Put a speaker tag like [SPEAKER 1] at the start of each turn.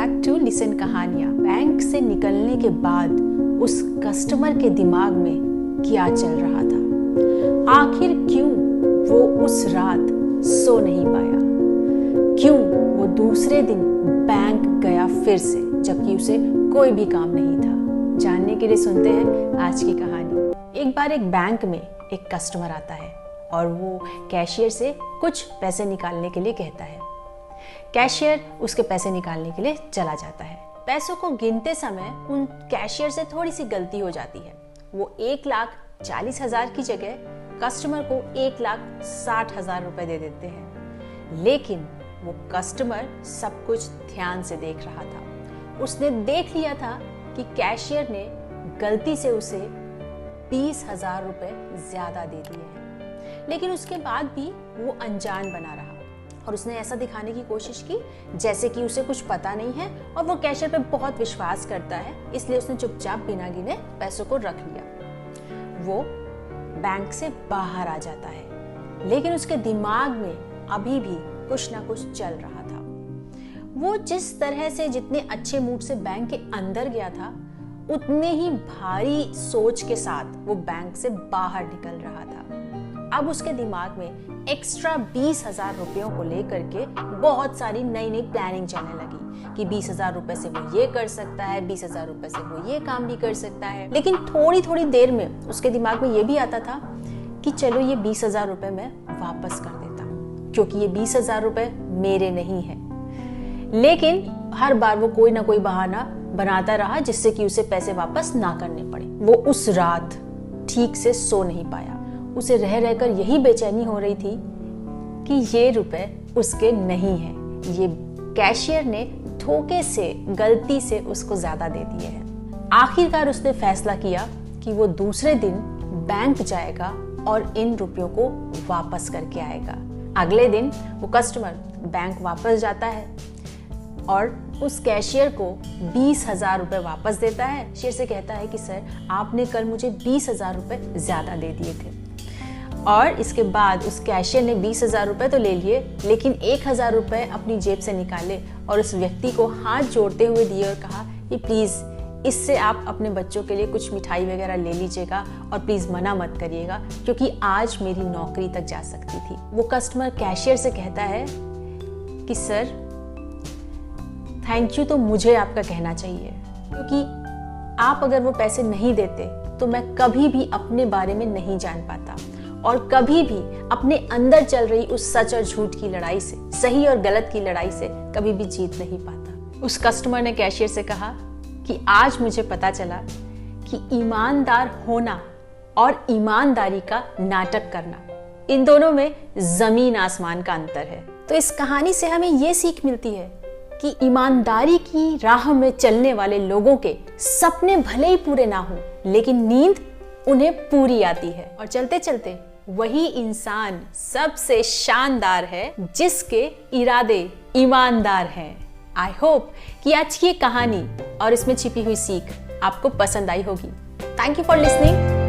[SPEAKER 1] Back to listen कहानियां। Bank से निकलने के बाद उस कस्टमर के दिमाग में क्या चल रहा था? आखिर क्यों वो उस रात सो नहीं पाया? क्यों वो दूसरे दिन बैंक गया फिर से, जबकि उसे कोई भी काम नहीं था? जानने के लिए सुनते हैं आज की कहानी। एक बार एक बैंक में एक कस्टमर आता है और वो कैशियर से कुछ पैसे निकालने के लिए कहता है। कैशियर उसके पैसे निकालने के लिए चला जाता है। पैसों को गिनते समय उन कैशियर से थोड़ी सी गलती हो जाती है। वो 1,40,000 की जगह कस्टमर को 1,60,000 रुपए दे देते हैं। लेकिन वो कस्टमर सब कुछ ध्यान से देख रहा था। उसने देख लिया था कि कैशियर ने गलती से उसे 20,000 रुपए ज्यादा दे दिए हैं। लेकिन उसके बाद भी वो अनजान बना रहा और उसने ऐसा दिखाने की कोशिश की जैसे कि उसे कुछ पता नहीं है और वो कैशियर पे बहुत विश्वास करता है। इसलिए उसने चुपचाप बिना गिने पैसों को रख लिया। वो बैंक से बाहर आ जाता है, लेकिन उसके दिमाग में अभी भी कुछ ना कुछ चल रहा था। वो जिस तरह से जितने अच्छे मूड से बैंक के अंदर गया था, उतने ही भारी सोच के साथ वो बैंक से बाहर निकल रहा था। अब उसके दिमाग में एक्स्ट्रा 20,000 रुपयों को लेकर के बहुत सारी नई नई प्लानिंग चलने लगी कि 20,000 रुपए से वो ये कर सकता है, 20,000 रुपए से वो ये काम भी कर सकता है। लेकिन थोड़ी थोड़ी देर में उसके दिमाग में ये भी आता था कि चलो ये 20,000 रुपए मैं वापस कर देता हूँ, क्योंकि ये 20,000 रुपए मेरे नहीं है। लेकिन हर बार वो कोई ना कोई बहाना बनाता रहा जिससे कि उसे पैसे वापस ना करने पड़े। वो उस रात ठीक से सो नहीं पाया। उसे रह रहकर यही बेचैनी हो रही थी कि ये रुपए उसके नहीं है। ये कैशियर ने धोखे से, गलती से उसको ज्यादा दे दिए हैं। आखिरकार उसने फैसला किया कि वो दूसरे दिन बैंक जाएगा और इन रुपयों को वापस करके आएगा। अगले दिन वो कस्टमर बैंक वापस जाता है और उस कैशियर को 20,000 रुपए वापस देता है। कैशियर से कहता है कि सर, आपने कल मुझे 20,000 रुपए ज्यादा दे दिए थे। और इसके बाद उस कैशियर ने 20,000 रुपए तो ले लिए, लेकिन 1,000 रुपए अपनी जेब से निकाले और उस व्यक्ति को हाथ जोड़ते हुए दिए और कहा कि प्लीज इससे आप अपने बच्चों के लिए कुछ मिठाई वगैरह ले लीजिएगा और प्लीज मना मत करिएगा, क्योंकि आज मेरी नौकरी तक जा सकती थी। वो कस्टमर कैशियर से कहता है कि सर, थैंक यू तो मुझे आपका कहना चाहिए, क्योंकि आप अगर वो पैसे नहीं देते तो मैं कभी भी अपने बारे में नहीं जान पाता और कभी भी अपने अंदर चल रही उस सच और झूठ की लड़ाई से, सही और गलत की लड़ाई से कभी भी जीत नहीं पाता। उस कस्टमर ने कैशियर से कहा कि आज मुझे पता चला कि ईमानदार होना और ईमानदारी का नाटक करना, इन दोनों में जमीन आसमान का अंतर है। तो इस कहानी से हमें ये सीख मिलती है कि ईमानदारी की राह में चलने वाले लोगों के सपने भले ही पूरे ना हो, लेकिन नींद उन्हें पूरी आती है। और चलते चलते वही इंसान सबसे शानदार है जिसके इरादे ईमानदार हैं। आई होप कि आज की ये कहानी और इसमें छिपी हुई सीख आपको पसंद आई होगी। Thank you for listening.